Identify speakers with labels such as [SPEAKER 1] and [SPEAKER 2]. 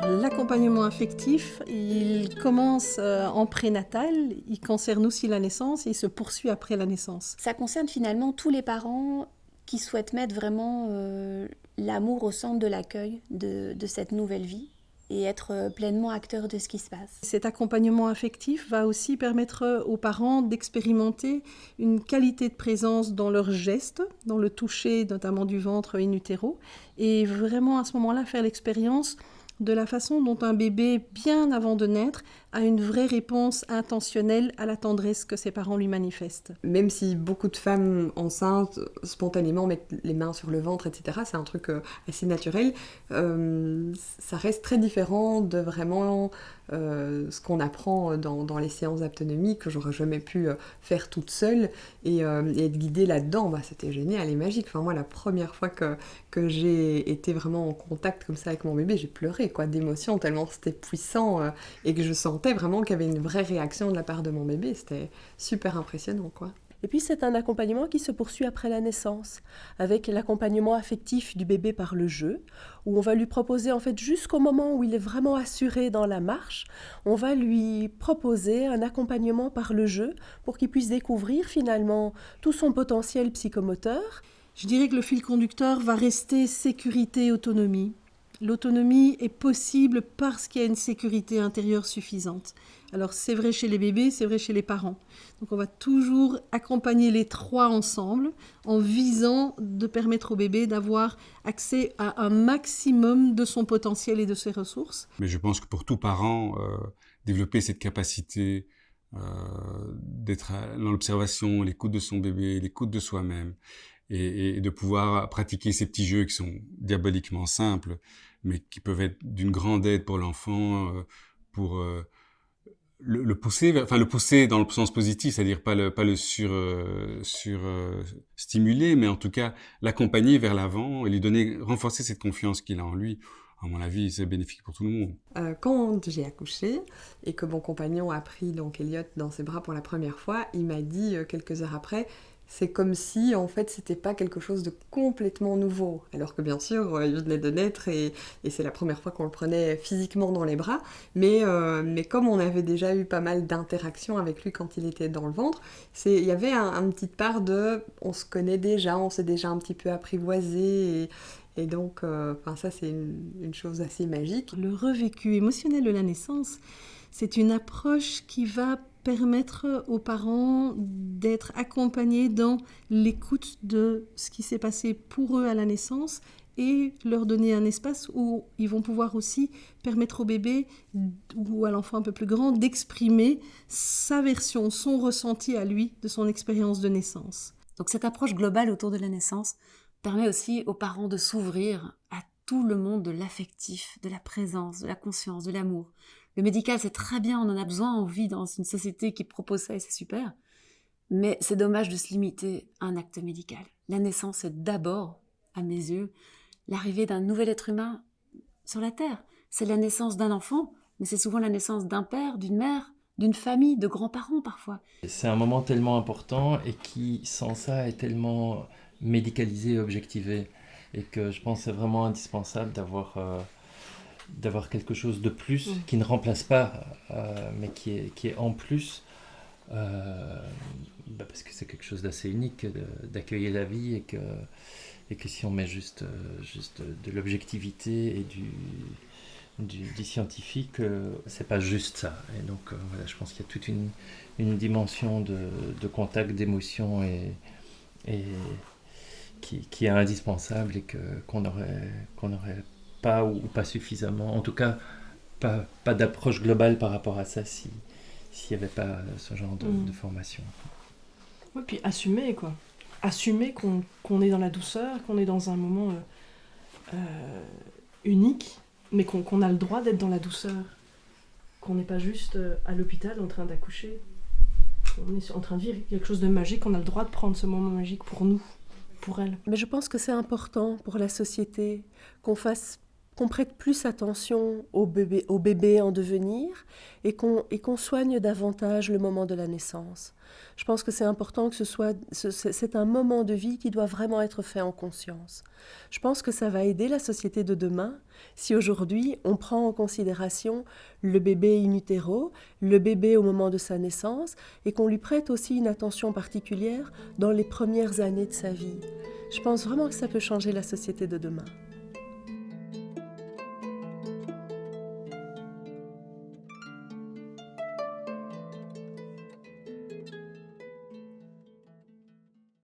[SPEAKER 1] L'accompagnement affectif, il commence en prénatal, il concerne aussi la naissance et il se poursuit après la naissance.
[SPEAKER 2] Ça concerne finalement tous les parents qui souhaitent mettre vraiment l'amour au centre de l'accueil de cette nouvelle vie et être pleinement acteurs de ce qui se passe.
[SPEAKER 1] Cet accompagnement affectif va aussi permettre aux parents d'expérimenter une qualité de présence dans leurs gestes, dans le toucher notamment du ventre in utero, et vraiment à ce moment-là faire l'expérience de la façon dont un bébé, bien avant de naître, a une vraie réponse intentionnelle à la tendresse que ses parents lui manifestent.
[SPEAKER 3] Même si beaucoup de femmes enceintes, spontanément, mettent les mains sur le ventre, etc., c'est un truc assez naturel, ça reste très différent de vraiment ce qu'on apprend dans les séances d'autonomie, que j'aurais jamais pu faire toute seule, et être guidée là-dedans, c'était génial et magique. Enfin, moi, la première fois que j'ai été vraiment en contact comme ça avec mon bébé, j'ai pleuré d'émotion, tellement c'était puissant, et que je sentais vraiment qu'il y avait une vraie réaction de la part de mon bébé. C'était super impressionnant, quoi.
[SPEAKER 4] Et puis c'est un accompagnement qui se poursuit après la naissance, avec l'accompagnement affectif du bébé par le jeu, où on va lui proposer en fait jusqu'au moment où il est vraiment assuré dans la marche, on va lui proposer un accompagnement par le jeu pour qu'il puisse découvrir finalement tout son potentiel psychomoteur.
[SPEAKER 1] Je dirais que le fil conducteur va rester sécurité et autonomie. L'autonomie est possible parce qu'il y a une sécurité intérieure suffisante. Alors c'est vrai chez les bébés, c'est vrai chez les parents. Donc on va toujours accompagner les trois ensemble en visant de permettre au bébé d'avoir accès à un maximum de son potentiel et de ses ressources.
[SPEAKER 5] Mais je pense que pour tout parent, développer cette capacité d'être dans l'observation, l'écoute de son bébé, l'écoute de soi-même, et de pouvoir pratiquer ces petits jeux qui sont diaboliquement simples, mais qui peuvent être d'une grande aide pour l'enfant, pour le pousser dans le sens positif, c'est-à-dire pas le stimuler, mais en tout cas l'accompagner vers l'avant et lui renforcer cette confiance qu'il a en lui. À mon avis, c'est bénéfique pour tout le monde.
[SPEAKER 3] Quand j'ai accouché et que mon compagnon a pris donc Elliot dans ses bras pour la première fois, il m'a dit quelques heures après, c'est comme si en fait c'était pas quelque chose de complètement nouveau. Alors que bien sûr, il venait de naître et c'est la première fois qu'on le prenait physiquement dans les bras, mais comme on avait déjà eu pas mal d'interactions avec lui quand il était dans le ventre, il y avait une petite part de on se connaît déjà, on s'est déjà un petit peu apprivoisé. Et donc, ça, c'est une chose assez magique.
[SPEAKER 1] Le revécu émotionnel de la naissance, c'est une approche qui va permettre aux parents d'être accompagnés dans l'écoute de ce qui s'est passé pour eux à la naissance et leur donner un espace où ils vont pouvoir aussi permettre au bébé ou à l'enfant un peu plus grand d'exprimer sa version, son ressenti à lui de son expérience de naissance.
[SPEAKER 6] Donc cette approche globale autour de la naissance permet aussi aux parents de s'ouvrir à tout le monde de l'affectif, de la présence, de la conscience, de l'amour. Le médical, c'est très bien, on en a besoin, on vit dans une société qui propose ça et c'est super. Mais c'est dommage de se limiter à un acte médical. La naissance, c'est d'abord, à mes yeux, l'arrivée d'un nouvel être humain sur la Terre. C'est la naissance d'un enfant, mais c'est souvent la naissance d'un père, d'une mère, d'une famille, de grands-parents parfois.
[SPEAKER 7] C'est un moment tellement important et qui, sans ça, est tellement médicalisé et objectivé. Et que je pense que c'est vraiment indispensable d'avoir quelque chose de plus qui ne remplace pas, mais qui est en plus, parce que c'est quelque chose d'assez unique d'accueillir la vie et que si on met juste de l'objectivité et du scientifique, c'est pas juste ça. Et donc voilà, je pense qu'il y a toute une dimension de contact, d'émotion et qui est indispensable et qu'on n'aurait pas ou pas suffisamment, en tout cas pas d'approche globale par rapport à ça s'il n'y avait pas ce genre de formation.
[SPEAKER 4] Oui, puis assumer quoi. Assumer qu'on est dans la douceur, qu'on est dans un moment unique, mais qu'on a le droit d'être dans la douceur. Qu'on n'est pas juste à l'hôpital en train d'accoucher. On est en train de vivre quelque chose de magique, on a le droit de prendre ce moment magique pour nous, pour elle.
[SPEAKER 1] Mais je pense que c'est important pour la société qu'on fasse
[SPEAKER 4] qu'on prête plus attention au bébé en devenir et qu'on soigne davantage le moment de la naissance. Je pense que c'est important que c'est un moment de vie qui doit vraiment être fait en conscience. Je pense que ça va aider la société de demain si aujourd'hui on prend en considération le bébé in utero, le bébé au moment de sa naissance et qu'on lui prête aussi une attention particulière dans les premières années de sa vie. Je pense vraiment que ça peut changer la société de demain.